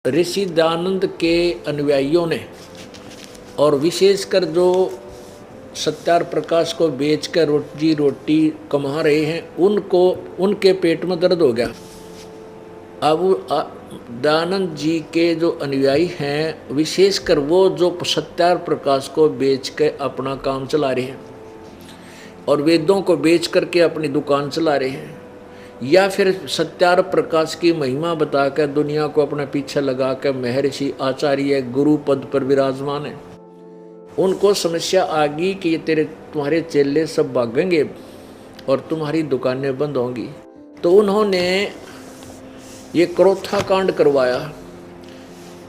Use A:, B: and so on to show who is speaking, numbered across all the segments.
A: ऋषि दयानंद के अनुयायियों ने और विशेषकर जो सत्यार प्रकाश को बेचकर रोजी रोटी कमा रहे हैं उनको उनके पेट में दर्द हो गया। अब दयानंद जी के जो अनुयायी हैं विशेषकर वो जो सत्यार प्रकाश को बेच के अपना काम चला रहे हैं और वेदों को बेच करके अपनी दुकान चला रहे हैं, या फिर सत्यार प्रकाश की महिमा बताकर दुनिया को अपने पीछे लगा कर महर्षि आचार्य गुरु पद पर विराजमान है, उनको समस्या आ गई कि ये तुम्हारे चेले सब भागेंगे और तुम्हारी दुकानें बंद होंगी। तो उन्होंने ये क्रोथा कांड करवाया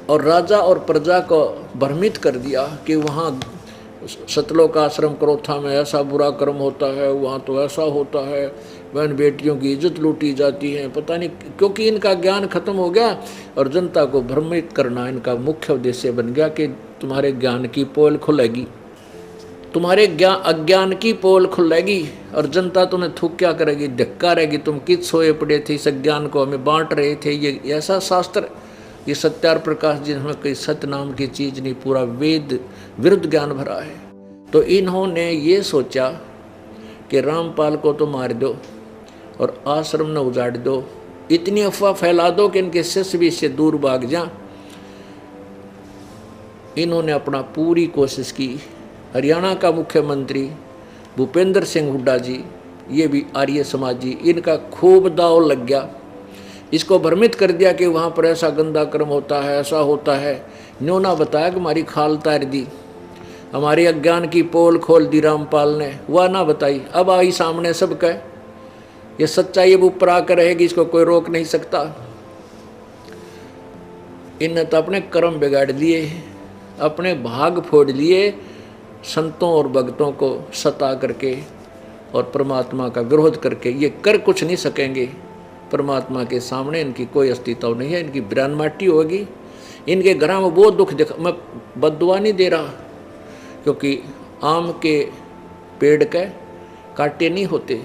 A: और राजा और प्रजा को भ्रमित कर दिया कि वहाँ सतलोक आश्रम क्रोथा में ऐसा बुरा कर्म होता है, वहाँ तो ऐसा होता है, बहन बेटियों की इज्जत लूटी जाती है, पता नहीं, क्योंकि इनका ज्ञान खत्म हो गया और जनता को भ्रमित करना इनका मुख्य उद्देश्य बन गया कि तुम्हारे ज्ञान की पोल खुलेगी, तुम्हारे अज्ञान की पोल खुलेगी और जनता तुम्हें थूक क्या करेगी, धक्का रहेगी, तुम किस सोए पड़े थे, इस ज्ञान को हमें बांट रहे थे। ये ऐसा शास्त्र, ये सत्यार प्रकाश जिसमें कोई सत्य नाम की चीज़ नहीं, पूरा वेद विरुद्ध ज्ञान भरा है। तो इन्होंने ये सोचा कि रामपाल को तो मार दो और आश्रम न उजाड़ दो, इतनी अफवाह फैला दो कि इनके शिष्य भी इससे दूर भाग जाएं। इन्होंने अपना पूरी कोशिश की। हरियाणा का मुख्यमंत्री भूपेंद्र सिंह हुड्डा जी, ये भी आर्य समाजी, इनका खूब दाव लग गया, इसको भ्रमित कर दिया कि वहाँ पर ऐसा गंदा कर्म होता है, ऐसा होता है। न्यों ना बताया कि हमारी खाल तार दी, हमारे अज्ञान की पोल खोल दी रामपाल ने, वह ना बताई। अब आई सामने सब कह, ये सच्चाई अब ऊपर आकर रहेगी, इसको कोई रोक नहीं सकता। इनने तो अपने कर्म बिगाड़ लिए, अपने भाग फोड़ लिए, संतों और भक्तों को सता करके और परमात्मा का विरोध करके। ये कर कुछ नहीं सकेंगे, परमात्मा के सामने इनकी कोई अस्तित्व नहीं है, इनकी बिरान माटी होगी। इनके घर में वो दुख दिखा, मैं बद्दुआ नहीं दे रहा, क्योंकि आम के पेड़ के कांटे नहीं होते,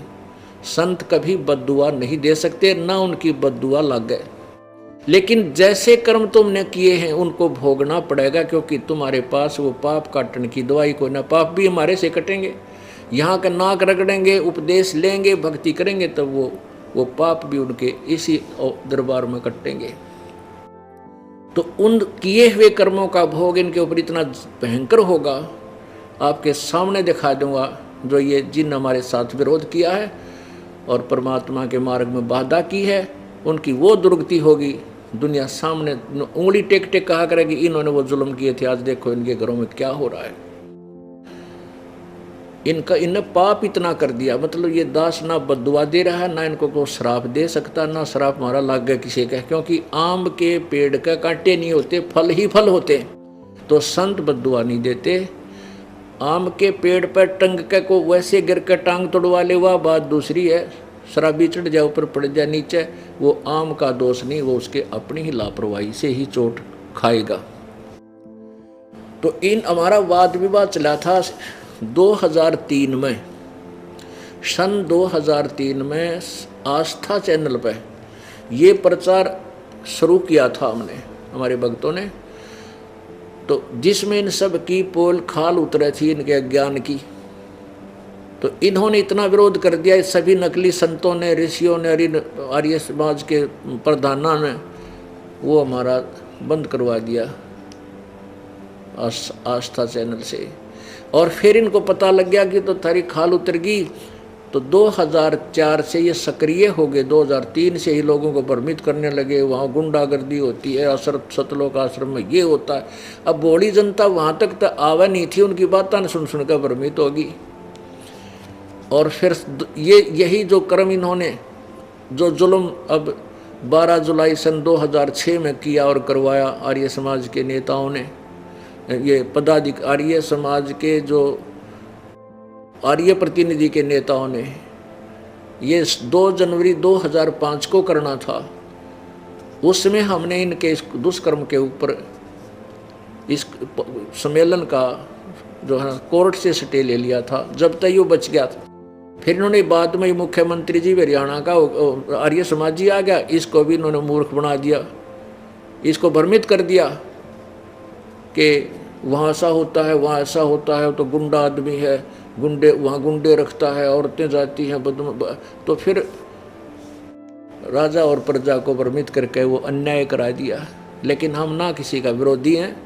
A: संत कभी बद्दुआ नहीं दे सकते, ना उनकी बद्दुआ लग गए। लेकिन जैसे कर्म तुमने किए हैं उनको भोगना पड़ेगा, क्योंकि तुम्हारे पास वो पाप काटने की दवाई कोई ना। पाप भी हमारे से कटेंगे, यहाँ का नाक रगड़ेंगे, उपदेश लेंगे, भक्ति करेंगे, तब वो पाप भी उनके इसी दरबार में कटेंगे। तो उन किए हुए कर्मों का भोग इनके ऊपर इतना भयंकर होगा, आपके सामने दिखा दूंगा। जो ये जिन हमारे साथ विरोध किया है और परमात्मा के मार्ग में बाधा की है, उनकी वो दुर्गति होगी, दुनिया सामने उंगली टेक टेक कहा करेगी इन्होंने वो जुल्म किए थे, आज देखो इनके घरों में क्या हो रहा है। इनने पाप इतना कर दिया, मतलब ये दास ना बद्दुआ दे रहा है, ना इनको को श्राप दे सकता, ना श्राप मारा लाग गया किसी का, क्योंकि आम के पेड़ का कांटे नहीं होते, फल ही फल होते। तो संत बद्दुआ नहीं देते। आम के पेड़ पर टंग के को वैसे गिर कर टांग तोड़वा ले, वह बात दूसरी है। शराबी चढ़ जाए, ऊपर पड़ जाए नीचे, वो आम का दोष नहीं, वो उसके अपनी ही लापरवाही से ही चोट खाएगा। तो हमारा वाद विवाद चला था 2003 में, सन 2003 में आस्था चैनल पे ये प्रचार शुरू किया था हमने, हमारे भक्तों ने, तो जिसमें इन सब की पोल खाल उतरे थी इनके अज्ञान की। तो इन्होंने इतना विरोध कर दिया, सभी नकली संतों ने, ऋषियों ने, आर्य समाज के प्रधाना ने, वो हमारा बंद करवा दिया आस्था चैनल से। और फिर इनको पता लग गया कि तो थारी खाल उतर गई, तो 2004 से ये सक्रिय हो गए। 2003 से ही लोगों को भ्रमित करने लगे, वहाँ गुंडागर्दी होती है, सतलोक आश्रम में ये होता है। अब बड़ी जनता वहाँ तक तो आवा नहीं थी, उनकी बातें सुन सुनकर भ्रमित होगी। और फिर यही जो कर्म इन्होंने, जो जुल्म अब 12 जुलाई सन 2006 में किया और करवाया आर्य समाज के नेताओं ने, ये आर्य समाज के जो आर्य प्रतिनिधि के नेताओं ने, ये 2 जनवरी 2005 को करना था। उसमें हमने इनके इस दुष्कर्म के ऊपर इस सम्मेलन का जो है कोर्ट से स्टे ले लिया था, जब तक ये बच गया था। फिर इन्होंने बाद में मुख्यमंत्री जी हरियाणा का आर्य समाजी आ गया, इसको भी इन्होंने मूर्ख बना दिया। इसको भ्रमित कर दिया कि वहाँ ऐसा होता है, वहाँ ऐसा होता है, तो गुंडा आदमी है, गुंडे वहाँ गुंडे रखता है, औरतें जाती हैं तो फिर राजा और प्रजा को भ्रमित करके वो अन्याय करा दिया। लेकिन हम ना किसी का विरोधी हैं,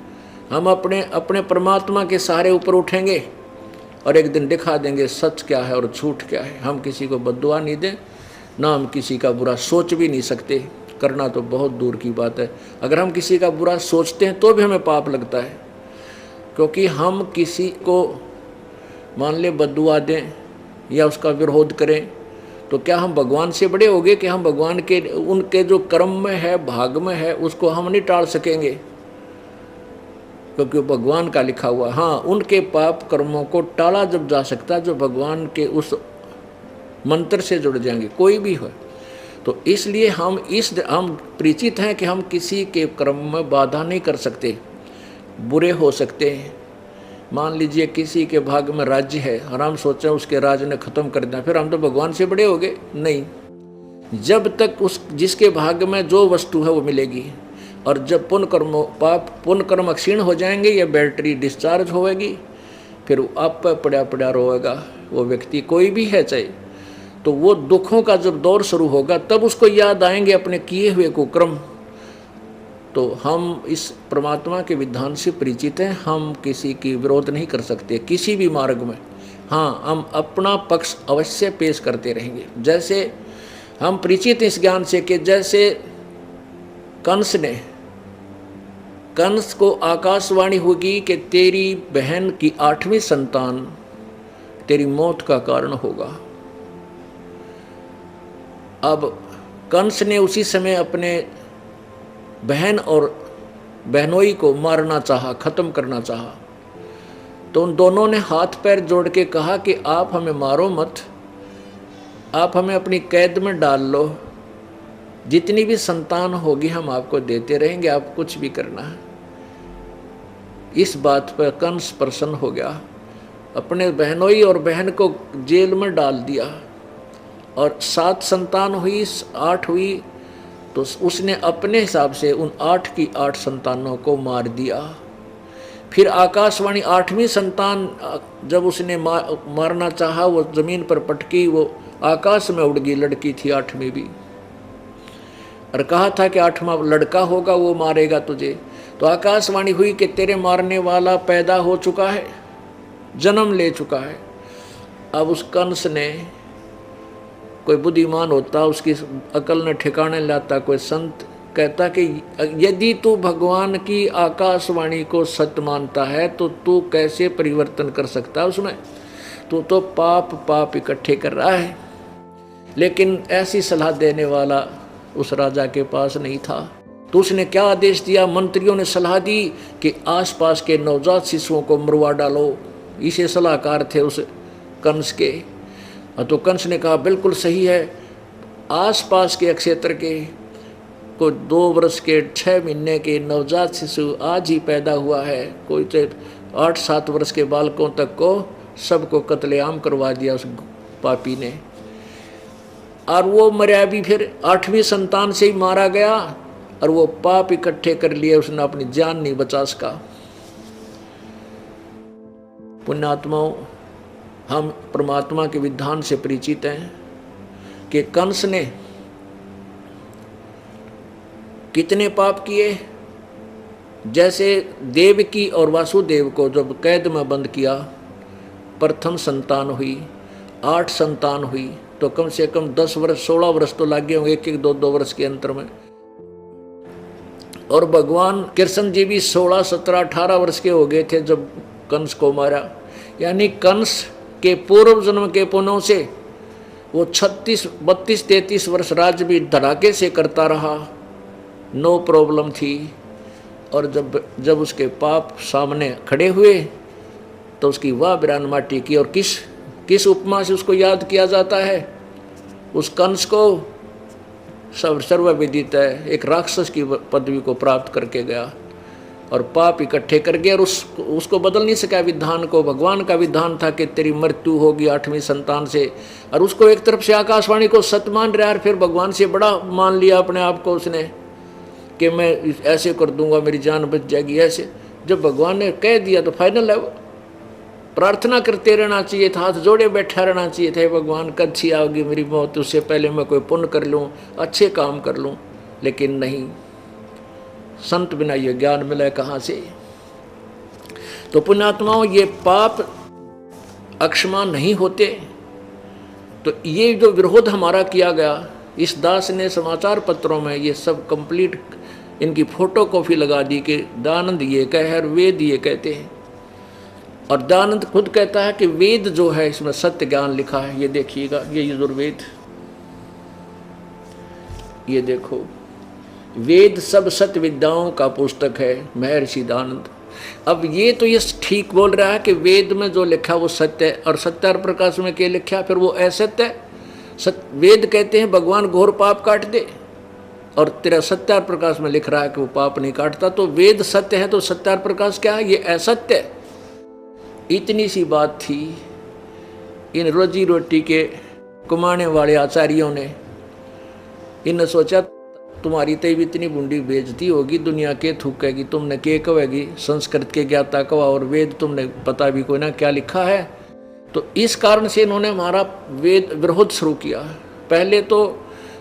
A: हम अपने अपने परमात्मा के सहारे ऊपर उठेंगे और एक दिन दिखा देंगे सच क्या है और झूठ क्या है। हम किसी को बद्दुआ नहीं दें, ना हम किसी का बुरा सोच भी नहीं सकते, करना तो बहुत दूर की बात है। अगर हम किसी का बुरा सोचते हैं तो भी हमें पाप लगता है, क्योंकि हम किसी को मान ले बद्दुआ दें या उसका विरोध करें तो क्या हम भगवान से बड़े हो गए कि हम भगवान के उनके जो कर्म में है, भाग में है, उसको हम नहीं टाल सकेंगे, क्योंकि वो भगवान का लिखा हुआ। हाँ, उनके पाप कर्मों को टाला जब जा सकता है जो भगवान के उस मंत्र से जुड़ जाएंगे, कोई भी हो। तो इसलिए हम परिचित हैं कि हम किसी के कर्म में बाधा नहीं कर सकते, बुरे हो सकते हैं। मान लीजिए किसी के भाग में राज्य है और हम सोचें उसके राज्य ने खत्म कर दिया, फिर हम तो भगवान से बड़े हो गए? नहीं। जब तक उस जिसके भाग में जो वस्तु है वो मिलेगी, और जब पुण्य कर्म क्षीण हो जाएंगे या बैटरी डिस्चार्ज होएगी, फिर आप पड़ा पड़ा रोएगा वो व्यक्ति, कोई भी है चाहे। तो वो दुखों का जब दौर शुरू होगा तब उसको याद आएंगे अपने किए हुए कुकर्म। तो हम इस परमात्मा के विधान से परिचित हैं, हम किसी की विरोध नहीं कर सकते किसी भी मार्ग में। हाँ, हम अपना पक्ष अवश्य पेश करते रहेंगे। जैसे हम परिचित इस ज्ञान से कि जैसे कंस को आकाशवाणी होगी कि तेरी बहन की 8वीं संतान तेरी मौत का कारण होगा। अब कंस ने उसी समय अपने बहन और बहनोई को मारना चाहा, खत्म करना चाहा। तो उन दोनों ने हाथ पैर जोड़ के कहा कि आप हमें मारो मत, आप हमें अपनी कैद में डाल लो, जितनी भी संतान होगी हम आपको देते रहेंगे, आप कुछ भी करना है। इस बात पर कंस प्रसन्न हो गया, अपने बहनोई और बहन को जेल में डाल दिया, और 7 संतान हुई, 8 हुई, तो उसने अपने हिसाब से उन 8 की 8 संतानों को मार दिया। फिर आकाशवाणी 8वीं संतान जब उसने मारना चाहा, वो जमीन पर पटकी, वो आकाश में उड़ गई, लड़की थी 8वीं भी, और कहा था कि 8वां लड़का होगा वो मारेगा तुझे। तो आकाशवाणी हुई कि तेरे मारने वाला पैदा हो चुका है, जन्म ले चुका है। अब उस कंस ने, कोई बुद्धिमान होता उसकी अकल ने ठिकाने लाता, कोई संत कहता कि यदि तू भगवान की आकाशवाणी को सत्य मानता है तो तू कैसे परिवर्तन कर सकता है उसमें, तू तो पाप इकट्ठे कर रहा है। लेकिन ऐसी सलाह देने वाला उस राजा के पास नहीं था। तो उसने क्या आदेश दिया, मंत्रियों ने सलाह दी कि आसपास के नवजात शिशुओं को मरवा डालो। इसे सलाहकार थे उस कंस के। तो कंस ने कहा बिल्कुल सही है, आसपास के क्षेत्र के कोई 2 वर्ष के 6 महीने के नवजात शिशु आज ही पैदा हुआ है, कोई 8-7 वर्ष के बालकों तक को सबको कत्लेआम करवा दिया उस पापी ने। और वो मरा भी फिर 8वीं संतान से ही मारा गया, और वो पाप इकट्ठे कर लिए, उसने अपनी जान नहीं बचा सका। पुण्यात्माओं, हम परमात्मा के विधान से परिचित हैं कि कंस ने कितने पाप किए। जैसे देवकी और वासुदेव को जब कैद में बंद किया, प्रथम संतान हुई, 8 संतान हुई, तो कम से कम 10 वर्ष 16 वर्ष तो लगे होंगे, 1-1, 2-2 वर्ष के अंतर में। और भगवान कृष्ण जी भी 16, 17, 18 वर्ष के हो गए थे जब कंस को मारा। यानी कंस के पूर्व जन्म के पुण्यों से वो 36, 32, 33 वर्ष राज भी धड़ाके से करता रहा, नो प्रॉब्लम थी। और जब उसके पाप सामने खड़े हुए तो उसकी वाह बिरान माटी की। और किस उपमा से उसको याद किया जाता है? उस कंस को सर्वविदित है, एक राक्षस की पदवी को प्राप्त करके गया और पाप इकट्ठे कर गया, और उसको बदल नहीं सका विधान को। भगवान का विधान था कि तेरी मृत्यु होगी 8वीं संतान से, और उसको एक तरफ से आकाशवाणी को सत्य मान रहा है, फिर भगवान से बड़ा मान लिया अपने आप को उसने। कि मैं ऐसे कर दूंगा मेरी जान बच जाएगी ऐसे। जब भगवान ने कह दिया तो फाइनल है वो। प्रार्थना करते रहना चाहिए था, हाथ जोड़े बैठा रहना चाहिए था, भगवान कब सी आओगी मेरी मौत, उससे पहले मैं कोई पुण्य कर लूँ, अच्छे काम कर लूँ। लेकिन नहीं, संत बिना ये ज्ञान मिला कहाँ से। तो पुण्यात्माओं, ये पाप अक्षमा नहीं होते। तो ये जो विरोध हमारा किया गया, इस दास ने समाचार पत्रों में ये सब कंप्लीट इनकी फोटो कॉपी लगा दी कि दयानंद ये कहे और वेद ये कहते हैं। और दयानंद खुद कहता है कि वेद जो है इसमें सत्य ज्ञान लिखा है। ये देखिएगा, ये यजुर्वेद, ये देखो, वेद सब सत्य विद्याओं का पुस्तक है, महर्षि दयानंद। अब ये तो ये ठीक बोल रहा है कि वेद में जो लिखा वो सत्य है, और सत्यार प्रकाश में क्या लिखा फिर वो असत्य है। वेद कहते हैं भगवान घोर पाप काट दे, और तेरा सत्यार प्रकाश में लिख रहा है कि वो पाप नहीं काटता। तो वेद सत्य है तो सत्यार प्रकाश क्या है, ये असत्य है। इतनी सी बात थी। इन रोजी रोटी के कमाने वाले आचार्यों ने इन्हें सोचा तुम्हारी तो भी इतनी बूंदी बेइज्जती होगी, दुनिया के थूकेगी, तुमने के कहेगी, संस्कृत के ज्ञाता कवा, और वेद तुमने पता भी कोई ना क्या लिखा है। तो इस कारण से इन्होंने हमारा वेद विरोध शुरू किया। पहले तो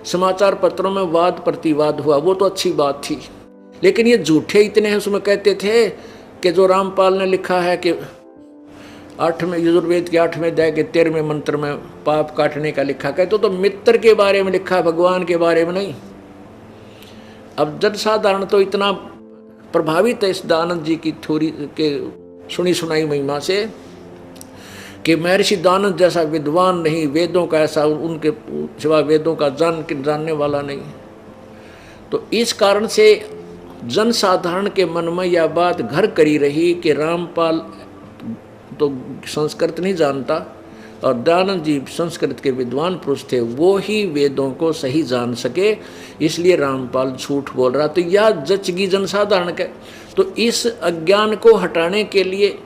A: समाचार पत्रों में वाद प्रतिवाद हुआ, वो तो अच्छी बात थी, लेकिन ये झूठे इतने हैं। उसमें कहते थे कि जो रामपाल ने लिखा है कि 8वें यजुर्वेद के 8वें अध्याय के 13वें मंत्र में पाप काटने का लिखा, कहते तो मित्र के बारे में लिखा, भगवान के बारे में नहीं। अब जन साधारण तो इतना प्रभावित है इस दयानंद जी की थ्योरी के सुनी सुनाई महिमा से कि महर्षि दयानंद जैसा विद्वान नहीं, वेदों का ऐसा उनके सिवा वेदों का जानने वाला नहीं। तो इस कारण से जन साधारण के मन में यह बात घर करी रही कि रामपाल तो संस्कृत नहीं जानता और दयानंद जी संस्कृत के विद्वान पुरुष थे, वो ही वेदों को सही जान सके, इसलिए रामपाल झूठ बोल रहा। तो यह जचगी जनसाधारण के। तो इस अज्ञान को हटाने के लिए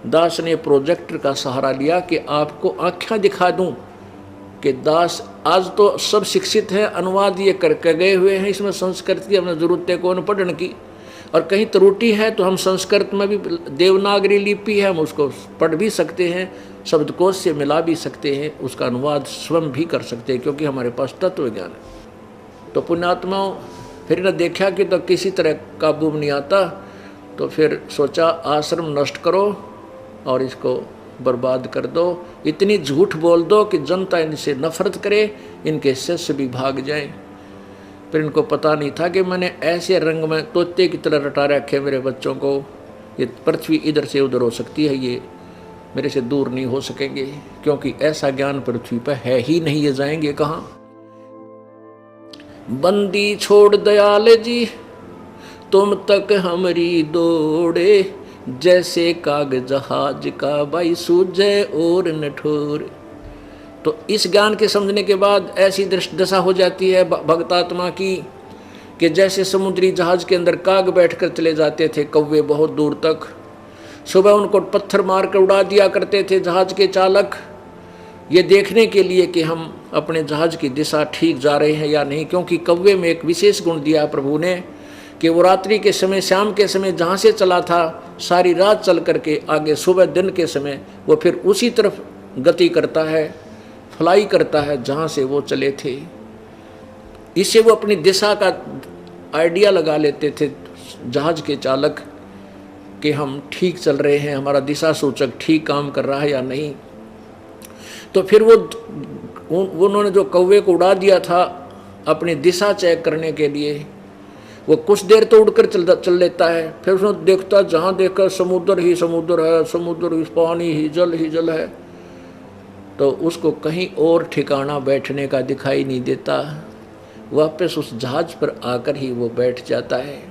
A: दास ने प्रोजेक्टर का सहारा लिया कि आपको आँखें दिखा दूं कि दास आज तो सब शिक्षित हैं, अनुवाद ये करके गए हुए हैं, इसमें संस्कृत की हमें जरूरत है कौन पढ़ने की, और कहीं त्रुटि है तो हम संस्कृत में भी देवनागरी लिपि है, हम उसको पढ़ भी सकते हैं, शब्दकोश से मिला भी सकते हैं, उसका अनुवाद स्वयं भी कर सकते हैं, क्योंकि हमारे पास तत्व ज्ञान है। तो पुण्यात्माओं, फिर न देखा कि तो किसी तरह काबू में नहीं आता, तो फिर सोचा आश्रम नष्ट करो और इसको बर्बाद कर दो, इतनी झूठ बोल दो कि जनता इनसे नफरत करे, इनके शिष्य भी भाग जाएं। फिर इनको पता नहीं था कि मैंने ऐसे रंग में तोते की तरह रटा रखे मेरे बच्चों को, ये पृथ्वी इधर से उधर हो सकती है, ये मेरे से दूर नहीं हो सकेंगे, क्योंकि ऐसा ज्ञान पृथ्वी पर है ही नहीं, ये जाएंगे कहाँ। बंदी छोड़ दयाल जी तुम तक हमारी दौड़े, जैसे काग जहाज का भाई सूझे और नठोर। तो इस ज्ञान के समझने के बाद ऐसी दशा हो जाती है भक्तात्मा की कि जैसे समुद्री जहाज के अंदर काग बैठकर चले जाते थे कौवे बहुत दूर तक, सुबह उनको पत्थर मार कर उड़ा दिया करते थे जहाज के चालक, ये देखने के लिए कि हम अपने जहाज की दिशा ठीक जा रहे हैं या नहीं, क्योंकि कौवे में एक विशेष गुण दिया प्रभु ने कि वो रात्रि के समय, शाम के समय जहाँ से चला था सारी रात चल करके आगे सुबह दिन के समय वो फिर उसी तरफ गति करता है, फ्लाई करता है जहाँ से वो चले थे। इससे वो अपनी दिशा का आइडिया लगा लेते थे जहाज के चालक कि हम ठीक चल रहे हैं, हमारा दिशा सूचक ठीक काम कर रहा है या नहीं। तो फिर वो उन्होंने जो कौवे को उड़ा दिया था अपनी दिशा चेक करने के लिए, वो कुछ देर तो उड़कर चल लेता है, फिर उसने देखता जहाँ देखकर समुद्र ही समुद्र है, समुद्र ही पानी ही जल है, तो उसको कहीं और ठिकाना बैठने का दिखाई नहीं देता, वापस उस जहाज पर आकर ही वो बैठ जाता है।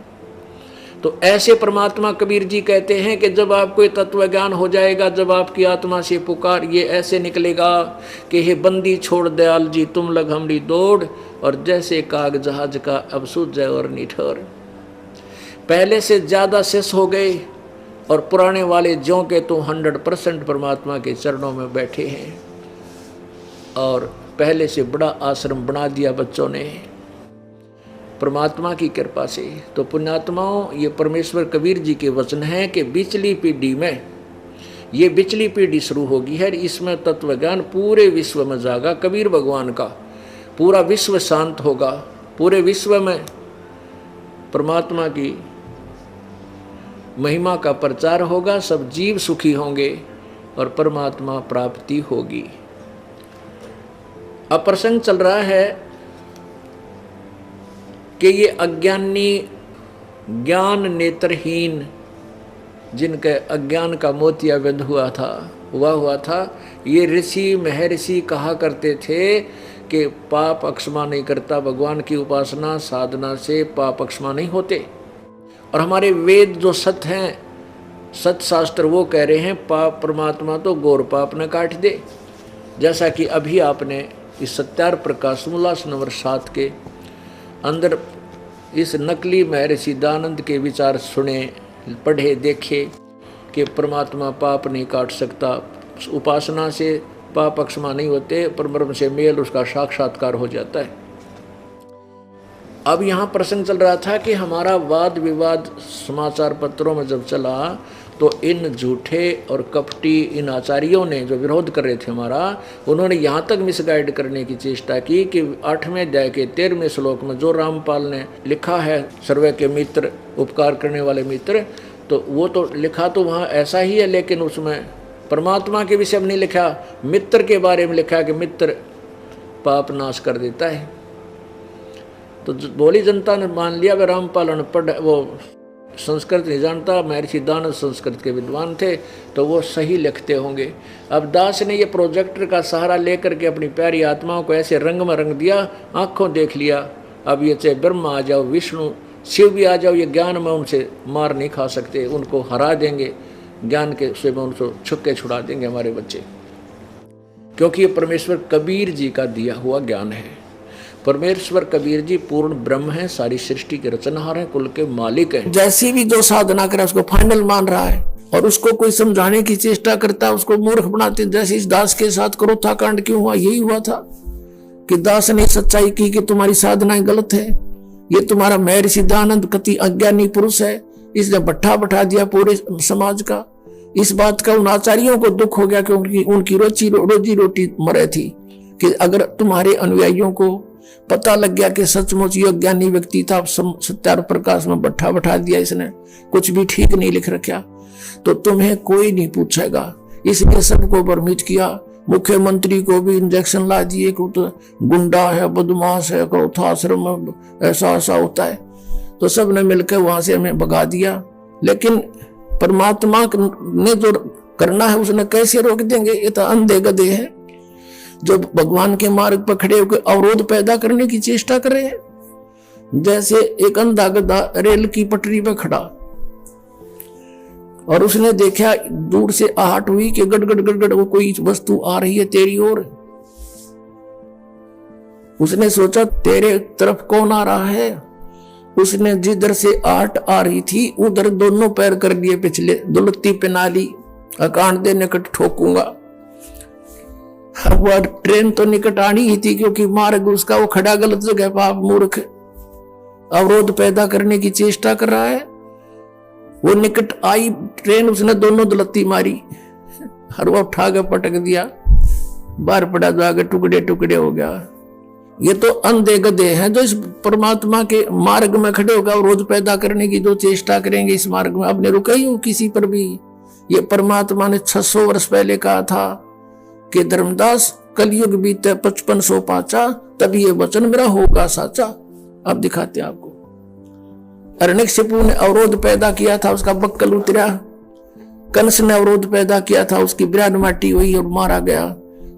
A: तो ऐसे परमात्मा कबीर जी कहते हैं कि जब आपको ये तत्व ज्ञान हो जाएगा, जब आपकी आत्मा से पुकार ये ऐसे निकलेगा कि हे बंदी छोड़ दयाल जी तुम लग हमरी दौड़, और जैसे काग जहाज का अब सूझ जाए और निठोर। पहले से ज़्यादा शेष हो गए और पुराने वाले ज्यों के तो 100% परमात्मा के चरणों में बैठे हैं, और पहले से बड़ा आश्रम बना दिया बच्चों ने। परमात्मा की कृपा से। तो पुण्यात्माओं, ये परमेश्वर कबीर जी के वचन हैं कि बिचली पीढ़ी में, ये बिचली पीढ़ी शुरू होगी है, इसमें तत्व ज्ञान पूरे विश्व में जागा। कबीर भगवान का पूरा विश्व शांत होगा, पूरे विश्व में परमात्मा की महिमा का प्रचार होगा, सब जीव सुखी होंगे और परमात्मा प्राप्ति होगी। अब प्रसंग चल रहा है कि ये अज्ञानी, ज्ञान नेत्रहीन, जिनके अज्ञान का मोतियाबिंद हुआ था, ये ऋषि महर्षि कहा करते थे कि पाप अक्षमा नहीं करता, भगवान की उपासना साधना से पाप अक्षमा नहीं होते। और हमारे वेद जो सत्य हैं, सत्य शास्त्र, वो कह रहे हैं पाप परमात्मा तो गौर पाप न काट दे। जैसा कि अभी आपने इस सत्यार प्रकाश उल्लास नंबर 7 के अंदर इस नकली महर्षि दयानंद के विचार सुने, पढ़े, देखे कि परमात्मा पाप नहीं काट सकता, उपासना से पाप अक्षमा नहीं होते, परब्रह्म से मेल उसका साक्षात्कार हो जाता है। अब यहाँ प्रसंग चल रहा था कि हमारा वाद विवाद समाचार पत्रों में जब चला तो इन झूठे और कपटी इन आचार्यों ने जो विरोध कर रहे थे हमारा, उन्होंने यहाँ तक मिसगाइड करने की चेष्टा की कि 8वें अध्याय के 13वें श्लोक में जो रामपाल ने लिखा है, सर्वे के मित्र, उपकार करने वाले मित्र, तो वो तो लिखा तो वहाँ ऐसा ही है, लेकिन उसमें परमात्मा के विषय में नहीं लिखा, मित्र के बारे में लिखा कि मित्र पाप नाश कर देता है। तो बोली जनता ने मान लिया वे रामपाल अनपढ़, वो संस्कृत नहीं जानता, महर्षि दयानंद संस्कृत के विद्वान थे, तो वो सही लिखते होंगे। अब दास ने ये प्रोजेक्टर का सहारा लेकर के अपनी प्यारी आत्माओं को ऐसे रंग में रंग दिया, आंखों देख लिया। अब ये चाहे ब्रह्मा आ जाओ, विष्णु शिव भी आ जाओ, ये ज्ञान में उनसे मार नहीं खा सकते, उनको हरा देंगे, ज्ञान के से उनको छुक्के छुड़ा देंगे हमारे बच्चे, क्योंकि ये परमेश्वर कबीर जी का दिया हुआ ज्ञान है। परमेश्वर कबीर जी पूर्ण ब्रह्म है, सारी सृष्टि के रचनहार है, कुल के मालिक है। जैसी भी जो साधना करे उसको फाइनल मान रहा है और उसको कोई समझाने की चेष्टा करता है, उसको मूर्ख बनाते। जैसे इस दास के साथ क्रोथा कांड क्यों हुआ, यही हुआ था कि दास ने सच्चाई की कि तुम्हारी साधनाएं गलत है, ये तुम्हारा महर्षि दयानंद कति अज्ञानी पुरुष है, इसने भट्ठा बैठा दिया पूरे समाज का। इस बात का उन आचार्यों को दुख हो गया कि उनकी रोजी रोटी मरे थी, कि अगर तुम्हारे अनुयायियों को पता लग गया कि सचमुच ये अज्ञानी व्यक्ति था, सत्यार प्रकाश में भट्ठा बैठा दिया इसने, कुछ भी ठीक नहीं लिख रखा, तो तुम्हें कोई नहीं पूछेगा। इसलिए सबको भ्रमित किया, मुख्यमंत्री को भी इंजेक्शन ला दिए कि तो गुंडा है, बदमाश है, क्रोधाश्रम ऐसा ऐसा होता है, तो सब ने मिलकर वहां से हमें भगा दिया। लेकिन परमात्मा ने जो करना है उसने कैसे रोक देंगे, ये तो अंधे गधे हैं जो भगवान के मार्ग पर खड़े होकर अवरोध पैदा करने की चेष्टा कर रहे हैं। जैसे एक अंधा गधा रेल की पटरी पर खड़ा और उसने देखा दूर से आहट हुई कि गड़गड़ गड़गड़ वो कोई वस्तु आ रही है तेरी ओर। उसने सोचा तेरे तरफ कौन आ रहा है। उसने जिधर से आहट आ रही थी उधर दोनों पैर कर दिए पिछले, दुलत्ती पहना ली, अकांड दे निकट ठोकूंगा। वह ट्रेन तो निकट आनी ही थी क्योंकि मार्ग उसका वो खड़ा गलत जगह पर, आप मूर्ख, अवरोध पैदा करने की चेष्टा कर रहा है। वो निकट आई ट्रेन, उसने दोनों दुलत्ती मारी, हर वो उठा के पटक दिया, बाहर पड़ा जाकर टुकड़े टुकड़े हो गया। ये तो अंधे गधे हैं जो इस परमात्मा के मार्ग में खड़े होगा अवरोध पैदा करने की जो चेष्टा करेंगे इस मार्ग में। आपने रुका ही हो किसी पर भी। ये परमात्मा ने 600 वर्ष पहले कहा था कि धर्मदास कलयुग बीते 5500 पाचा, तब ये वचन मेरा होगा साचा। अब दिखाते हैं आपको। हिरण्यकशिपु ने अवरोध पैदा किया था, उसका बक्कल उतरा। कंस ने अवरोध पैदा किया था, उसकी बिरान माटी हुई और मारा गया।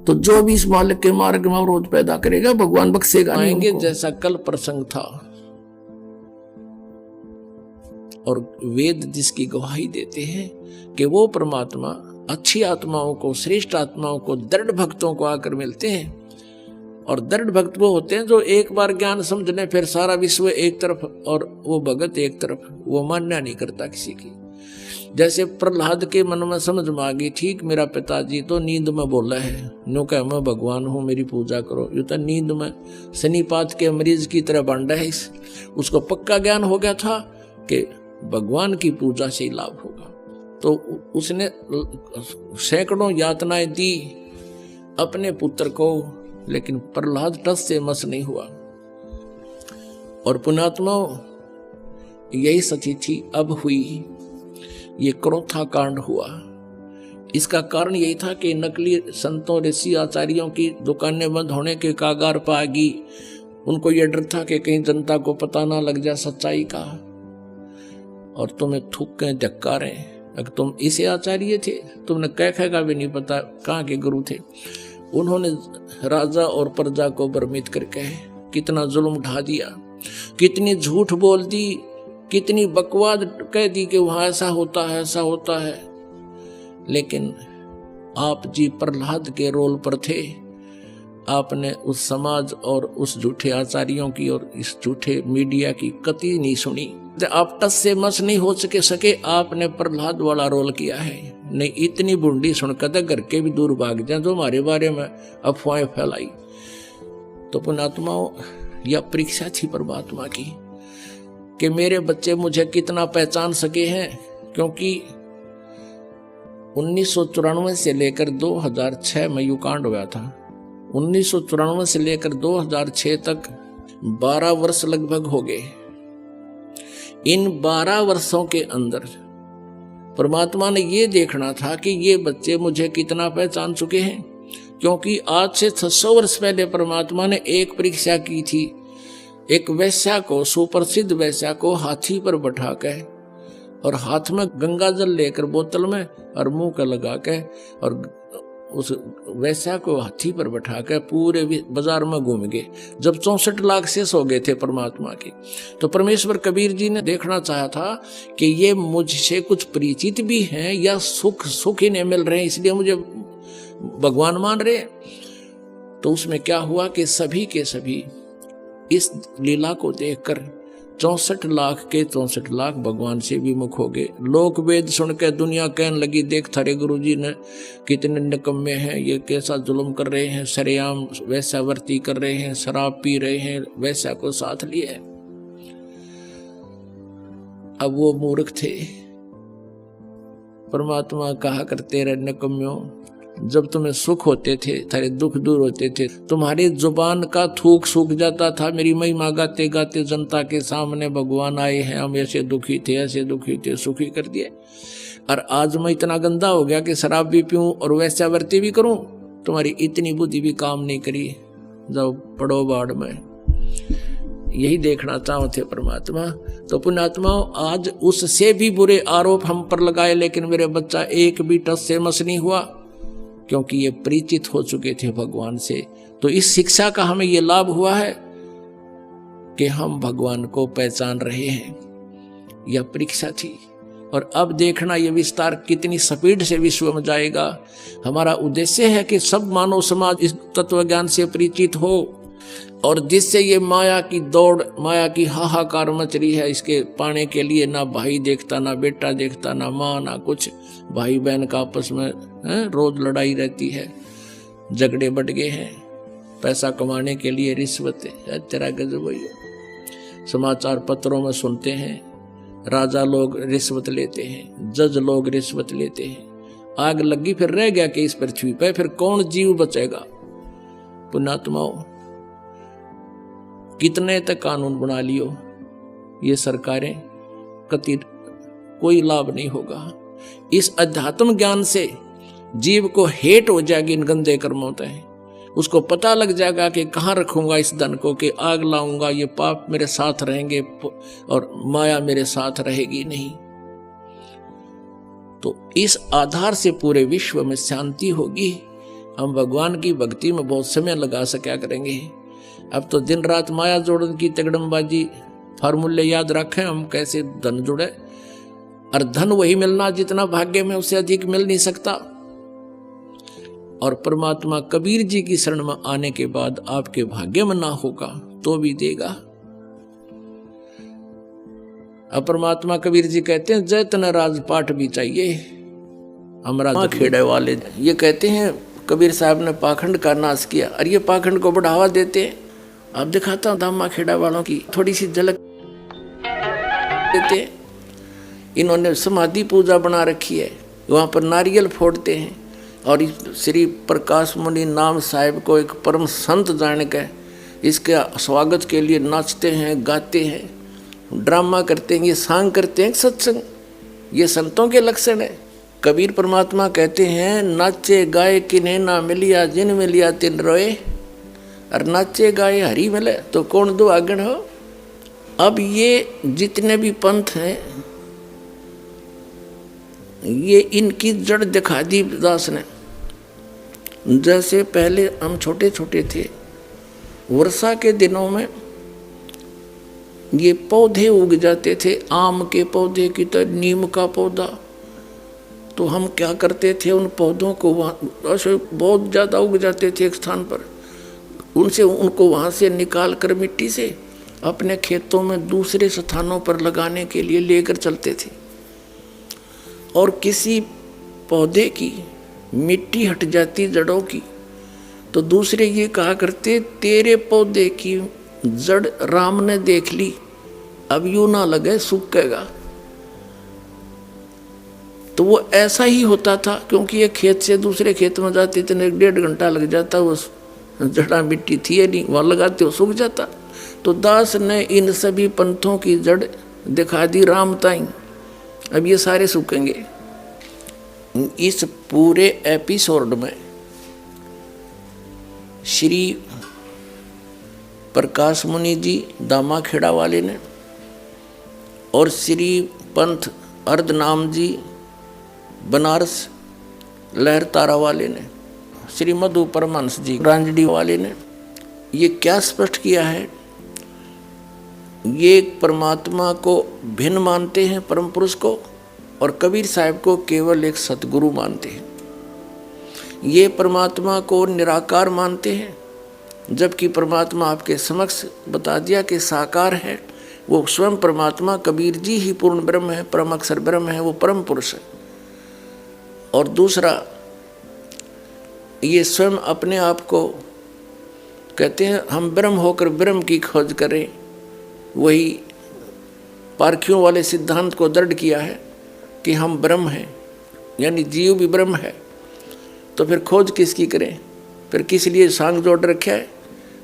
A: तो जो भी इस मालिक के मार्ग में अवरोध पैदा करेगा भगवान बख्शेगा नहीं। जैसा कल प्रसंग था और वेद जिसकी गवाही देते हैं कि वो परमात्मा अच्छी आत्माओं को, श्रेष्ठ आत्माओं को, दृढ़ भक्तों को आकर मिलते हैं। और दृढ़ भक्त वो होते हैं जो एक बार ज्ञान समझने फिर सारा विश्व एक तरफ और वो भगत एक तरफ, वो मान्य नहीं करता किसी की। जैसे प्रहलाद के मन में समझ में आ गई, ठीक मेरा पिताजी तो नींद में बोला है, न्यू कह मैं भगवान हूँ मेरी पूजा करो, यू तो नींद में शनिपात के मरीज की तरह बांटा है। उसको पक्का ज्ञान हो गया था कि भगवान की पूजा से ही लाभ होगा। तो उसने सैकड़ों यातनाएं दी अपने पुत्र को, लेकिन प्रहलाद टस से मस नहीं हुआ। और पुण्यात्मा यही सती थी अब हुई, ये क्रोथा कांड हुआ। इसका कारण यही था कि नकली संतों ऋषि आचार्यों की दुकानें बंद होने के कागार पर आ गई। उनको यह डर था कि कहीं जनता को पता ना लग जाए सच्चाई का और तुम्हें थूकें धक्कारें। अगर तुम इसे आचार्य थे, तुमने कह का भी नहीं पता कहाँ के गुरु थे। उन्होंने राजा और प्रजा को भ्रमित करके कितना जुल्म ढा दिया, कितनी झूठ बोल दी, कितनी बकवाद कह दी कि वहां ऐसा होता है ऐसा होता है। लेकिन आप जी प्रहलाद के रोल पर थे। आपने उस समाज और उस झूठे आचार्यों की और इस झूठे मीडिया की कतई नहीं सुनी। आप टस से मस नहीं हो सके आपने प्रहलाद वाला रोल किया है। नहीं इतनी बुंडी सुनकर घर के भी दूर भाग जाए जो हमारे बारे में अफवाहें फैलाई। तो पुण्यात्माओं, यह परीक्षा थी परमात्मा की कि मेरे बच्चे मुझे कितना पहचान सके हैं। क्योंकि 1994 से लेकर 2006 में युकांड हुआ था। 1994 से लेकर 2006 तक 12 वर्ष लगभग हो गए। इन 12 वर्षों के अंदर परमात्मा ने ये देखना था कि ये बच्चे मुझे कितना पहचान चुके हैं। क्योंकि आज से 600 वर्ष पहले परमात्मा ने एक परीक्षा की थी। एक वैश्या को, सुप्रसिद्ध वैश्या को हाथी पर बैठा के और हाथ में गंगा जल लेकर बोतल में और मुंह का लगा के और उस वैश्या को हाथी पर बैठा के पूरे बाजार में घूम गए। जब 64 लाख शेष हो गए थे परमात्मा के, तो परमेश्वर कबीर जी ने देखना चाहा था कि ये मुझसे कुछ परिचित भी हैं या सुख ही नहीं मिल रहे हैं इसलिए मुझे भगवान मान रहे। तो उसमें क्या हुआ कि सभी के सभी इस लीला को देखकर 64 लाख के 64 लाख भगवान से विमुख हो गए। लोक वेद सुनकर दुनिया कहने लगी, देख थारे गुरुजी ने कितने निकम्मे हैं, ये कैसा जुल्म कर रहे हैं, सरेआम वैश्यावर्ती कर रहे हैं, शराब पी रहे हैं, वैश्या को साथ लिए। अब वो मूर्ख थे। परमात्मा कहा करते रहे, निकम्यों जब तुम्हें सुख होते थे, थारे दुख दूर होते थे, तुम्हारी जुबान का थूक सूख जाता था। मेरी महिमा गाते गाते जनता के सामने भगवान आए हैं, हम ऐसे दुखी थे, सुखी कर दिए। और आज मैं इतना गंदा हो गया कि शराब भी पीऊं और वैश्यावर्ती भी करूं, तुम्हारी इतनी बुद्धि भी काम नहीं करी, जाओ पड़ो बाढ़ में। यही देखना चाहते थे परमात्मा। तो पुण्यात्माओं, आज उससे भी बुरे आरोप हम पर लगाए, लेकिन मेरे बच्चा एक भी टस से मस नहीं हुआ, क्योंकि ये परिचित हो चुके थे भगवान से। तो इस शिक्षा का हमें ये लाभ हुआ है कि हम भगवान को पहचान रहे हैं। यह परीक्षा थी। और अब देखना ये विस्तार कितनी स्पीड से विश्व में जाएगा। हमारा उद्देश्य है कि सब मानव समाज इस तत्व ज्ञान से परिचित हो और जिससे ये माया की दौड़, माया की हाहाकार मच रही है, इसके पाने के लिए ना भाई देखता, ना बेटा देखता, ना माँ, ना कुछ। भाई बहन का आपस में रोज लड़ाई रहती है, झगड़े बढ़ गए हैं, पैसा कमाने के लिए रिश्वत है। तेरा गजब है। समाचार पत्रों में सुनते हैं, राजा लोग रिश्वत लेते हैं, जज लोग रिश्वत लेते हैं। आग लगी फिर रह गया कि इस पृथ्वी पे फिर कौन जीव बचेगा। पुण्यात्माओं, कितने तक कानून बना लियो, ये सरकारें कति कोई लाभ नहीं होगा। इस अध्यात्म ज्ञान से जीव को हेट हो जाएगी इन गंदे कर्मों से। उसको पता लग जाएगा कि कहाँ रखूंगा इस धन को, कि आग लाऊंगा, ये पाप मेरे साथ रहेंगे और माया मेरे साथ रहेगी नहीं। तो इस आधार से पूरे विश्व में शांति होगी। हम भगवान की भक्ति में बहुत समय लगा सका करेंगे। अब तो दिन रात माया जोड़न की तगड़मबाजी फार्मूले याद रखें हम कैसे धन जुड़े, और धन वही मिलना जितना भाग्य में, उससे अधिक मिल नहीं सकता। और परमात्मा कबीर जी की शरण में आने के बाद आपके भाग्य में ना होगा तो भी देगा। अब परमात्मा कबीर जी कहते हैं जैतन राजपाट भी चाहिए। हमारा खेड़े वाले ये कहते हैं कबीर साहब ने पाखंड का नाश किया और ये पाखंड को बढ़ावा देते हैं। अब दिखाता हूँ दामा खेड़ा वालों की थोड़ी सी झलक देते हैं। इन्होंने समाधि पूजा बना रखी है, वहाँ पर नारियल फोड़ते हैं और श्री प्रकाश मुनि नाम साहिब को एक परम संत जान के इसके स्वागत के लिए नाचते हैं, गाते हैं, ड्रामा करते हैं, ये सांग करते हैं सत्संग। ये संतों के लक्षण है। कबीर परमात्मा कहते हैं नाचे गाए किन्हें ना मिलिया, जिन मिलिया तिन रोए। और नाचे गाए हरी मिले तो कौन दो आगण हो। अब ये जितने भी पंथ हैं ये इनकी जड़ दिखा दी दास ने। जैसे पहले हम छोटे छोटे थे, वर्षा के दिनों में ये पौधे उग जाते थे, आम के पौधे की तरह, नीम का पौधा। तो हम क्या करते थे, उन पौधों को वहाँ ऐसे बहुत ज़्यादा उग जाते थे एक स्थान पर, उनको वहाँ से निकाल कर मिट्टी से अपने खेतों में दूसरे स्थानों पर लगाने के लिए लेकर चलते थे। और किसी पौधे की मिट्टी हट जाती जड़ों की तो दूसरे ये कहा करते तेरे पौधे की जड़ राम ने देख ली, अब यूं ना लगे सूखेगा। तो वो ऐसा ही होता था, क्योंकि एक खेत से दूसरे खेत में जाते थे 1.5 घंटा लग जाता, वो जड़ा मिट्टी थी नहीं, वहाँ लगाते हो सूख जाता। तो दास ने इन सभी पंथों की जड़ दिखा दी राम ताई, अब ये सारे सूखेंगे। इस पूरे एपिसोड में श्री प्रकाश मुनि जी दामा खेड़ा वाले ने और श्री पंथ अर्धनाम जी बनारस लहर तारा वाले ने, श्री मधु परमहंस जी रांजडी वाले ने ये क्या स्पष्ट किया है, ये परमात्मा को भिन्न मानते हैं परम पुरुष को, और कबीर साहब को केवल एक सतगुरु मानते हैं। ये परमात्मा को निराकार मानते हैं, जबकि परमात्मा आपके समक्ष बता दिया कि साकार है। वो स्वयं परमात्मा कबीर जी ही पूर्ण ब्रह्म है, परम अक्षर ब्रह्म है, वो परम पुरुष है। और दूसरा, ये स्वयं अपने आप को कहते हैं हम ब्रह्म होकर ब्रह्म की खोज करें। वही पारखियों वाले सिद्धांत को दृढ़ किया है कि हम ब्रह्म हैं, यानी जीव भी ब्रह्म है। तो फिर खोज किसकी करें, फिर किस लिए सांग जोड़ रखा है।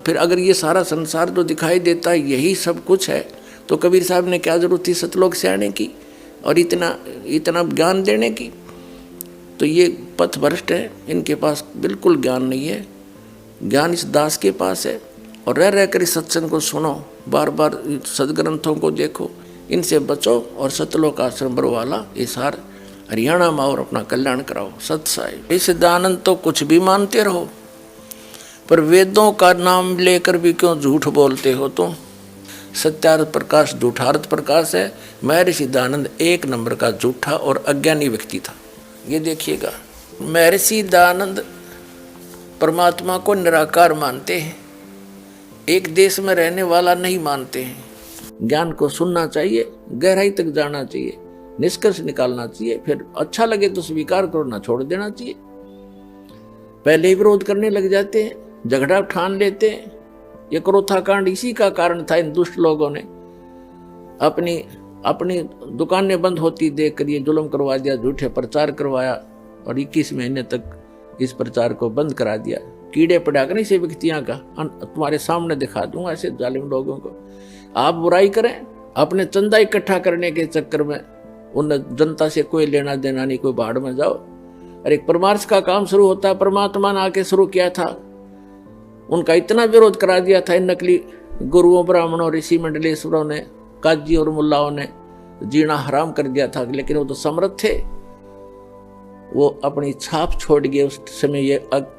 A: फिर अगर ये सारा संसार जो दिखाई देता है यही सब कुछ है, तो कबीर साहब ने क्या जरूरत थी सतलोक से आने की और इतना ज्ञान देने की। तो ये पथ भ्रष्ट है, इनके पास बिल्कुल ज्ञान नहीं है। ज्ञान इस दास के पास है। और रह कर इस सत्संग को सुनो, बार बार सदग्रंथों को देखो, इनसे बचो और सतलोक आश्रम बरवाला इसार हरियाणा में और अपना कल्याण कराओ। सत साहिब इस दानंद तो कुछ भी मानते रहो, पर वेदों का नाम लेकर भी क्यों झूठ बोलते हो तुम। सत्यार्थ प्रकाश झूठार्थ प्रकाश है। महर्षि दानंद 1 नंबर का झूठा और अज्ञानी व्यक्ति था। ये देखिएगा, महर्षि दानंद परमात्मा को निराकार मानते हैं, एक देश में रहने वाला नहीं मानते हैं। ज्ञान को सुनना चाहिए, गहराई तक जाना चाहिए, निष्कर्ष निकालना चाहिए, फिर अच्छा लगे तो स्वीकार करो, ना छोड़ देना चाहिए। पहले ही विरोध करने लग जाते हैं, झगड़ा ठान लेते हैं। ये क्रोथा कांड इसी का कारण था। इन दुष्ट लोगों ने अपनी दुकानें बंद होती देख कर ये जुल्म करवा दिया, झूठे प्रचार करवाया और 21 महीने तक इस प्रचार को बंद करा दिया। कीड़े पड़ा कर इसे व्यक्तियां का तुम्हारे सामने दिखा दूंगा ऐसे जालिम लोगों को। आप बुराई करें, अपने चंदा इकट्ठा करने के चक्कर में उन जनता से कोई लेना देना नहीं, कोई भाड़ में जाओ। और एक परमार्थ का काम शुरू होता है, परमात्मा ने आके शुरू किया था, उनका इतना विरोध करा दिया था इन नकली गुरुओं, ब्राह्मणों, ऋषि मंडलेश्वरों ने, काजी और मुल्लाओं ने जीना हराम कर दिया था। लेकिन वो तो समर्थ थे, वो अपनी छाप छोड़ गए। उस समय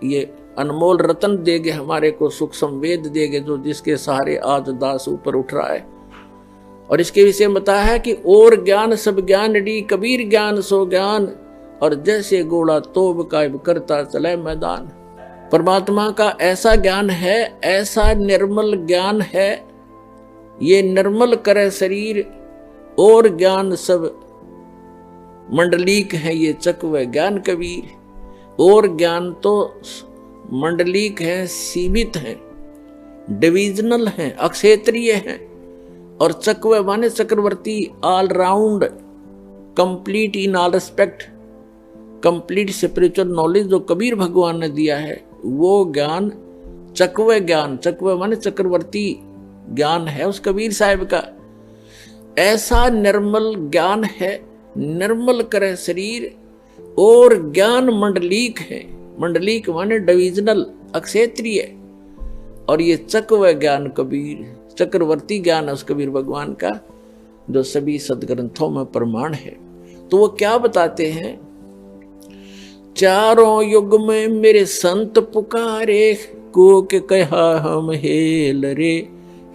A: ये अनमोल रतन देगे हमारे को, सुख संवेद देगे, जो जिसके सहारे आज दास ऊपर उठ रहा है। और इसके विषय में बताया है कि और ज्ञान सब ज्ञान डी, कबीर ज्ञान सो ज्ञान, और जैसे गोला तोब कायब करता चले मैदान। परमात्मा का ऐसा ज्ञान है, ऐसा निर्मल ज्ञान है, ये निर्मल करे शरीर, और ज्ञान सब मंडलीक है ये चकव ज्ञान कबीर। और ज्ञान तो मंडलीक है, सीमित है, डिविजनल है, अक्षेत्रीय है। और चकव माने चक्रवर्ती, all round, complete in all respect, complete spiritual knowledge जो कबीर भगवान ने दिया है वो ज्ञान चकव ज्ञान, चकव माने चक्रवर्ती ज्ञान है उस कबीर साहब का। ऐसा निर्मल ज्ञान है, निर्मल करे शरीर। और ज्ञान मंडलीक है, मंडलीक माने डिविजनल, अक्षेत्रीय। और ये चकव ज्ञान कबीर, चक्रवर्ती ज्ञान है उस कबीर भगवान का, जो सभी सदग्रंथों में प्रमाण है। तो वो क्या बताते हैं, चारों युग में मेरे संत पुकारे, को के कहा हम हेल रे,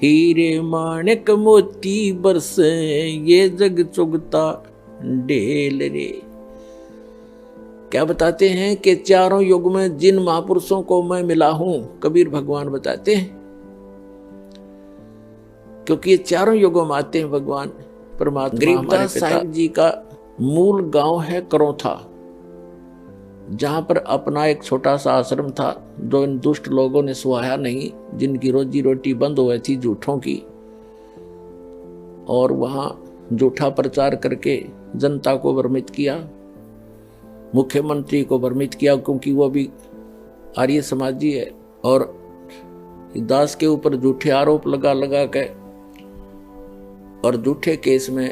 A: हीरे माणिक मोती बरसे, ये जग चुगता ढेल रे। क्या बताते हैं कि चारों युग में जिन महापुरुषों को मैं मिला हूं, कबीर भगवान बताते हैं, क्योंकि ये चारों युगों में आते हैं भगवान परमात्मा। गरीबदास साहिब जी का मूल गांव है करौथा, जहां पर अपना एक छोटा सा आश्रम था, जो इन दुष्ट लोगों ने सुहाया नहीं, जिनकी रोजी रोटी बंद हुई थी झूठों की। और वहां झूठा प्रचार करके जनता को भ्रमित किया, मुख्यमंत्री को भ्रमित किया, क्योंकि वो भी आर्य समाजी है। और दास के ऊपर झूठे आरोप लगा लगा के और झूठे केस में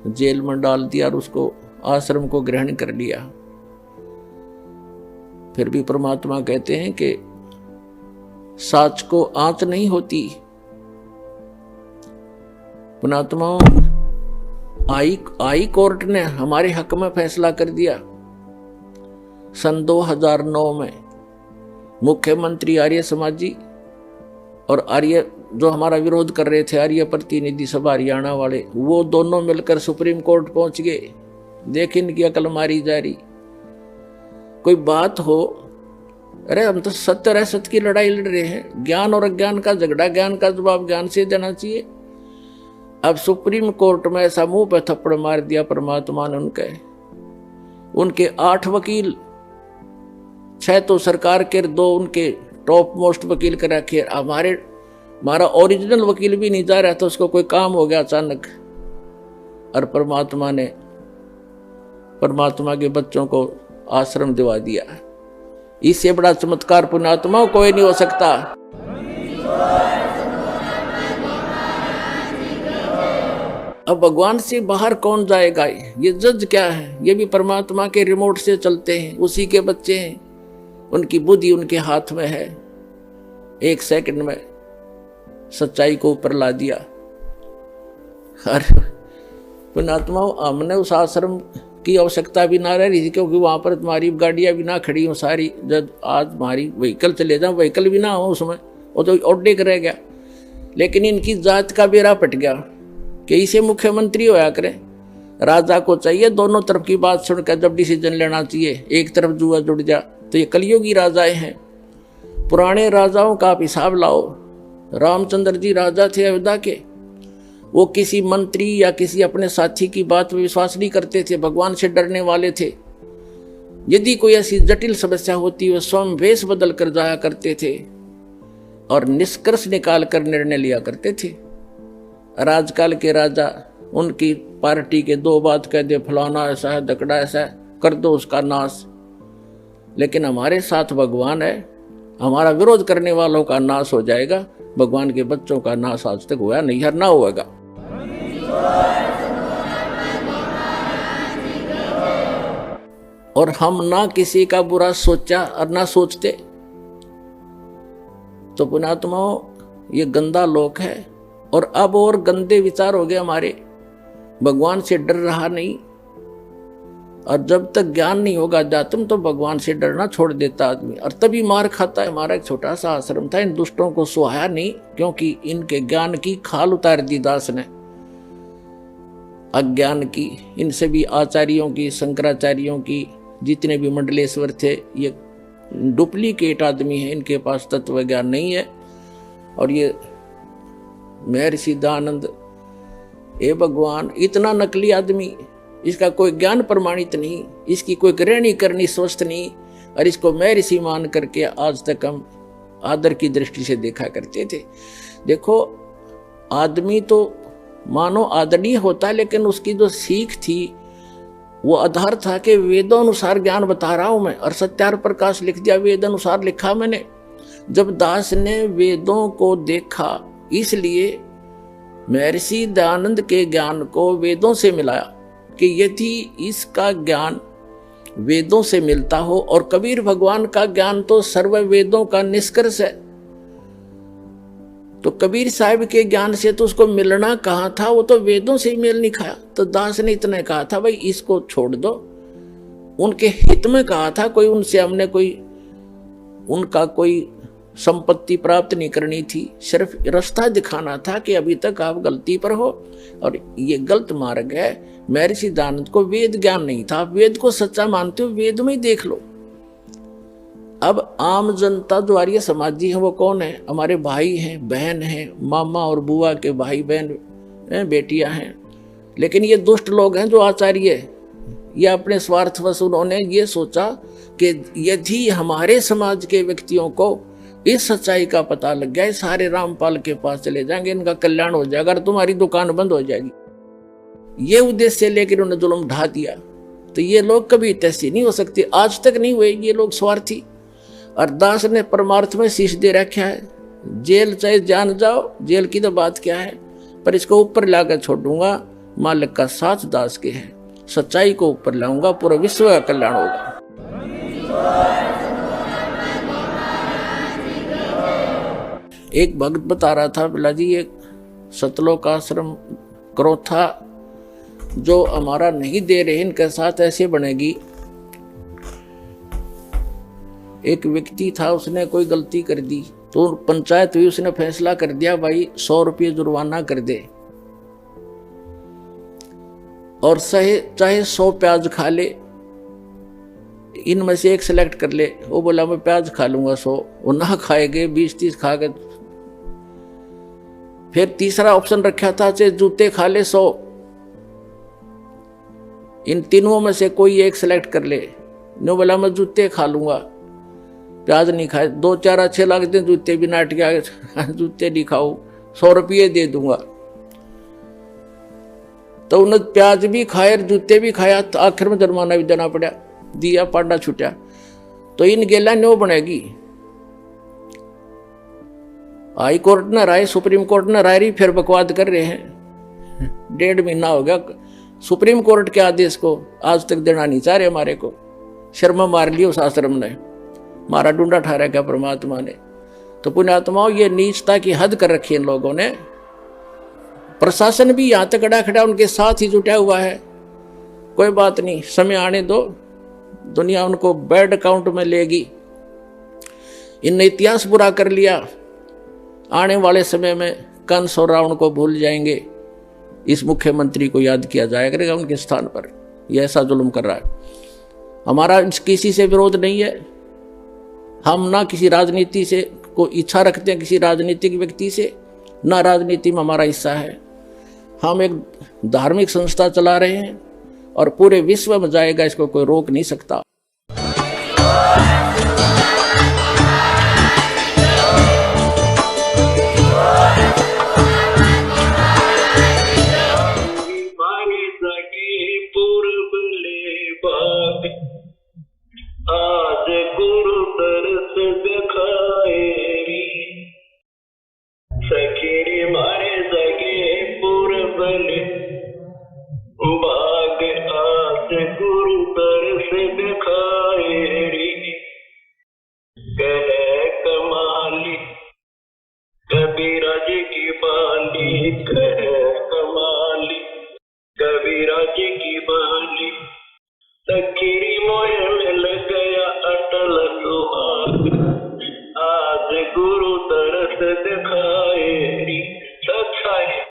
A: जेल में डाल दिया और उसको आश्रम को ग्रहण कर लिया। फिर भी परमात्मा कहते हैं कि साच को आंच नहीं होती। पुणात्मा आई कोर्ट ने हमारे हक में फैसला कर दिया। सन 2009 में मुख्यमंत्री आर्य समाजी और आर्य जो हमारा विरोध कर रहे थे, आर्य प्रतिनिधि सभा हरियाणा वाले, वो दोनों मिलकर सुप्रीम कोर्ट पहुंच गए। देख इनकी अकल मारी जा रही। कोई बात हो, अरे हम तो सत्य और असत्य की लड़ाई लड़ रहे हैं, ज्ञान और अज्ञान का झगड़ा, ज्ञान का जवाब ज्ञान से देना चाहिए। अब सुप्रीम कोर्ट में ऐसा मुंह पे थप्पड़ मार दिया परमात्मा ने उनके 8 वकील, 6 तो सरकार के, 2 उनके टॉप मोस्ट वकील कर रखे। हमारा ओरिजिनल वकील भी नहीं जा रहा था, उसको कोई काम हो गया अचानक। और परमात्मा के बच्चों को आश्रम दिवा दिया। इससे बड़ा चमत्कार पुण्यात्मा कोई नहीं हो सकता। अब भगवान से बाहर कौन जाएगा? ये जज क्या है? ये भी परमात्मा के रिमोट से चलते हैं, उसी के बच्चे हैं, उनकी बुद्धि उनके हाथ में है। 1 सेकंड में सच्चाई को ऊपर ला दिया। अरे पुण्यात्मा, हमने उस आश्रम की आवश्यकता भी ना रह रही थी, क्योंकि वहां पर तुम्हारी गाड़ियां भी ना खड़ी हो सारी। जब आज हमारी व्हीकल चले जाओ, व्हीकल भी ना हो उसमें, वो तो ऑडेक रह गया। लेकिन इनकी जात का बेड़ा पट गया कि इसे मुख्यमंत्री होया करे। राजा को चाहिए दोनों तरफ की बात सुनकर जब डिसीजन लेना चाहिए। एक तरफ जुआ जुड़ जा, तो ये कलयुगी राजाएं हैं। पुराने राजाओं का आप हिसाब लाओ। रामचंद्र जी राजा थे अयोध्या के, वो किसी मंत्री या किसी अपने साथी की बात में विश्वास नहीं करते थे, भगवान से डरने वाले थे। यदि कोई ऐसी जटिल समस्या होती, वे स्वयं वेश बदल कर जाया करते थे और निष्कर्ष निकाल कर निर्णय लिया करते थे। राजकाल के राजा उनकी पार्टी के 2 बात कह दे, फलाना ऐसा है, दकड़ा ऐसा है, कर दो उसका नाश। लेकिन हमारे साथ भगवान है, हमारा विरोध करने वालों का नाश हो जाएगा। भगवान के बच्चों का नाश आज तक हुआ नहीं, हर ना होगा। और हम ना किसी का बुरा सोचा और ना सोचते। तो पुण्यात्माओं, ये गंदा लोक है। और अब और गंदे विचार हो गए हमारे, भगवान से डर रहा नहीं। और जब तक ज्ञान नहीं होगा अध्यात्म, तो भगवान से डरना छोड़ देता आदमी, और तभी मार खाता है। हमारा एक छोटा सा आश्रम था, इन दुष्टों को सुहाया नहीं, क्योंकि इनके ज्ञान की खाल उतार दी दास ने, अज्ञान की। इनसे भी आचार्यों की, शंकराचार्यों की, जितने भी मंडलेश्वर थे, ये डुप्लीकेट आदमी है, इनके पास तत्व ज्ञान नहीं है। और ये महर्षि दयानंद हे भगवान, इतना नकली आदमी, इसका कोई ज्ञान प्रमाणित नहीं, इसकी कोई गृहणी करनी स्वस्थ नहीं, और इसको मैं ऋषि मान करके आज तक हम आदर की दृष्टि से देखा करते थे। देखो, आदमी तो मानो आदरणीय होता है, लेकिन उसकी जो सीख थी वो आधार था कि वेदों अनुसार ज्ञान बता रहा हूं मैं, और सत्यार प्रकाश लिख दिया, वेद अनुसार लिखा मैंने। जब दास ने वेदों को देखा, इसलिए महर्षि दयानंद के ज्ञान को वेदों से मिलाया कि यदि इसका ज्ञान वेदों से मिलता हो, और कबीर भगवान का ज्ञान तो सर्व वेदों का निष्कर्ष है, तो कबीर साहब के ज्ञान से तो उसको मिलना कहाँ था, वो तो वेदों से ही मेल नहीं खाया। तो दास ने इतना कहा था, भाई इसको छोड़ दो, उनके हित में कहा था, कोई उनसे हमने कोई उनका कोई संपत्ति प्राप्त नहीं करनी थी, सिर्फ रास्ता दिखाना था कि अभी तक आप गलती पर हो और ये गलत मार्ग है। महर्षि दयानंद को वेद ज्ञान नहीं था, आप वेद को सच्चा मानते हो, वेद में ही देख लो। अब आम जनता जो आर्य समाजी है वो कौन है? हमारे भाई हैं, बहन हैं, मामा और बुआ के भाई बहन बेटियां हैं। लेकिन ये दुष्ट लोग हैं जो आचार्य, ये अपने स्वार्थवश उन्होंने ये सोचा कि यदि हमारे समाज के व्यक्तियों को इस सच्चाई का पता लग गया, सारे रामपाल के पास चले जाएंगे, इनका कल्याण हो जाएगा और तुम्हारी दुकान बंद हो जाएगी। ये उद्देश्य लेकर उन्होंने जुल्म ढा दिया। तो ये लोग कभी तैसी नहीं हो सकते, आज तक नहीं हुए ये लोग स्वार्थी। और दास ने परमार्थ में शीश दे रखा है, जेल चाहे जान जाओ, जेल की तो बात क्या है, पर इसको ऊपर लाकर छोड़ूंगा, मालिक का साथ दास के है, सच्चाई को ऊपर लाऊंगा, पूरा विश्व का कल्याण होगा। एक भक्त बता रहा था, बोला जी एक सतलोक आश्रम क्रोध था जो हमारा नहीं दे रहे, इनके साथ ऐसे बनेगी। एक व्यक्ति था, उसने कोई गलती कर दी तो पंचायत हुई, उसने फैसला कर दिया भाई 100 रुपये जुर्माना कर दे और चाहे 100 प्याज खा ले, इनमें से एक सिलेक्ट कर ले। वो बोला मैं प्याज खा लूंगा 100, वो ना खाएगे 20-30 खा गए। फिर तीसरा ऑप्शन रखा था, चाहे जूते खा ले 100, इन तीनों में से कोई एक सिलेक्ट कर ले। नो बोला मैं जूते खा लूंगा, प्याज नहीं खाए। 2-4 अच्छे लगते जूते भी, नाट के जूते नहीं खाओ, 100 रुपये दे दूंगा। तो उन्हें प्याज भी खाए, जूते भी खाया, तो आखिर में जुर्माना भी देना पड़ा, दिया, पांडा छूटा। तो इन गेला न्यो बनेगी। हाई कोर्ट ने राय, सुप्रीम कोर्ट ने राय, फिर बकवाद कर रहे हैं। 1.5 महीना हो गया सुप्रीम कोर्ट के आदेश को आज तक देना नहीं चाह रहे हमारे को। शर्मा मार लिया उस आश्रम ने, मारा डूंडा ठा रखा परमात्मा ने। तो पुण्यात्माओं, ये नीचता की हद कर रखी इन लोगों ने। प्रशासन भी यहां तक खड़ा उनके साथ ही जुटा हुआ है। कोई बात नहीं, समय आने दो, दुनिया उनको बैड अकाउंट में लेगी। इनने इतिहास बुरा कर लिया, आने वाले समय में कंस और रावण को भूल जाएंगे, इस मुख्यमंत्री को याद किया जाया करेगा उनके स्थान पर। यह ऐसा जुल्म कर रहा है। हमारा किसी से विरोध नहीं है, हम ना किसी राजनीति से को इच्छा रखते हैं, किसी राजनीतिक व्यक्ति से, ना राजनीति में हमारा हिस्सा है। हम एक धार्मिक संस्था चला रहे हैं और पूरे विश्व में जाएगा, इसको कोई रोक नहीं सकता।
B: आज गुरु तरस दिखाए सखीरी मारे सगे पूर्वले भाग, आज गुरु तरस दिखाए कह कमाली कबीरा जी की बाली, कह कमाली कबीरा जी की बाली, सखीरी मोहे मिल गया अटल सुहाग, आज गुरु तरस दिखा